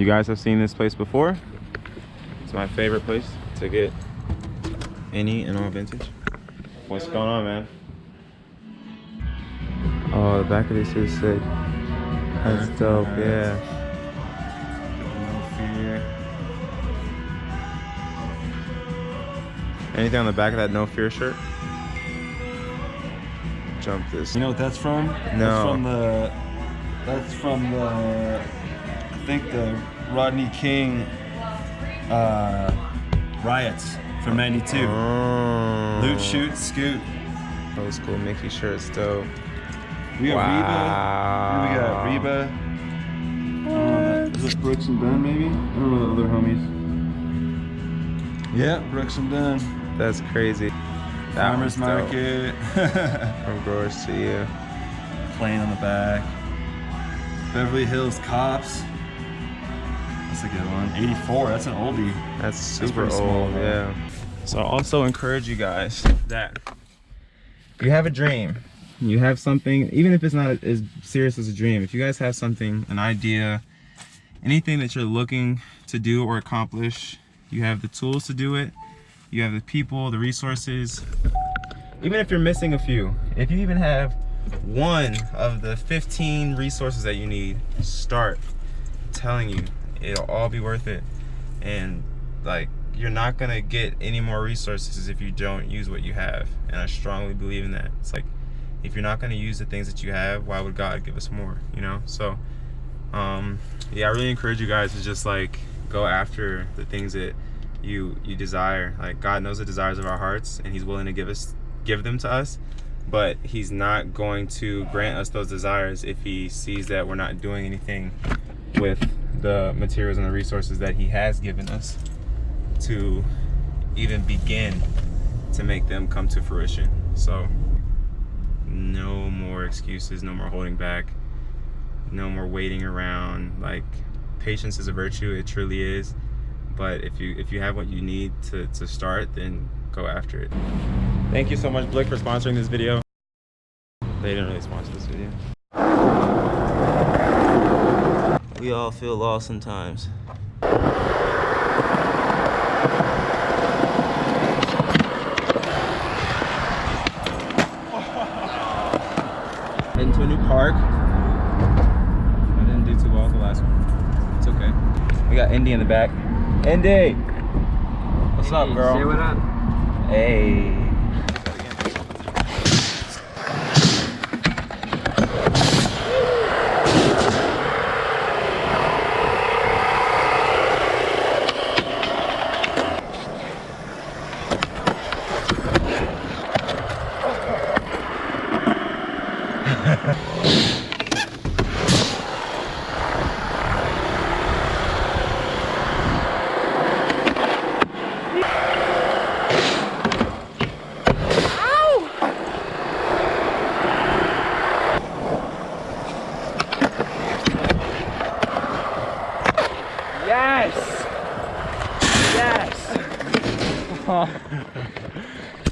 You guys have seen this place before. It's my favorite place to get any and all vintage. What's going on, man? Oh, the back of this is sick. That's dope, yeah. No fear. Anything on the back of that No Fear shirt? Jump this. You know what that's from? No. That's from the I think the Rodney King riots from '92. Oh. Loot, shoot, scoot. Old school Mickey shirts, dope. We got Wow. Reba. Here we got Reba. Is it Brooks and Dunn maybe? I don't know the other homies. Yeah, Brooks and Dunn. That's crazy. That Farmers Market. From growers to you. Plane on the back. Beverly Hills Cops. That's a good one. 84, that's an oldie. That's super pretty old, small, yeah. So I also encourage you guys that if you have a dream, you have something, even if it's not as serious as a dream, if you guys have something, an idea, anything that you're looking to do or accomplish, you have the tools to do it, you have the people, the resources. Even if you're missing a few, if you even have one of the 15 resources that you need, start. I'm telling you, it'll all be worth it. And like, you're not gonna get any more resources if you don't use what you have. And I strongly believe in that. It's like, if you're not gonna use the things that you have, why would God give us more, you know? So, yeah, I really encourage you guys to just like, go after the things that you desire. Like, God knows the desires of our hearts, and He's willing to give them to us, but He's not going to grant us those desires if He sees that we're not doing anything with the materials and the resources that He has given us to even begin to make them come to fruition. So no more excuses, no more holding back, no more waiting around. Like, patience is a virtue, it truly is. But if you have what you need to start, then go after it. Thank you so much, Blick, for sponsoring this video. They didn't really sponsor this video. We all feel lost sometimes. Into a new park. I didn't do too well with the last one. It's okay. We got Indy in the back. Indy! What's up, girl? Say what up. Hey.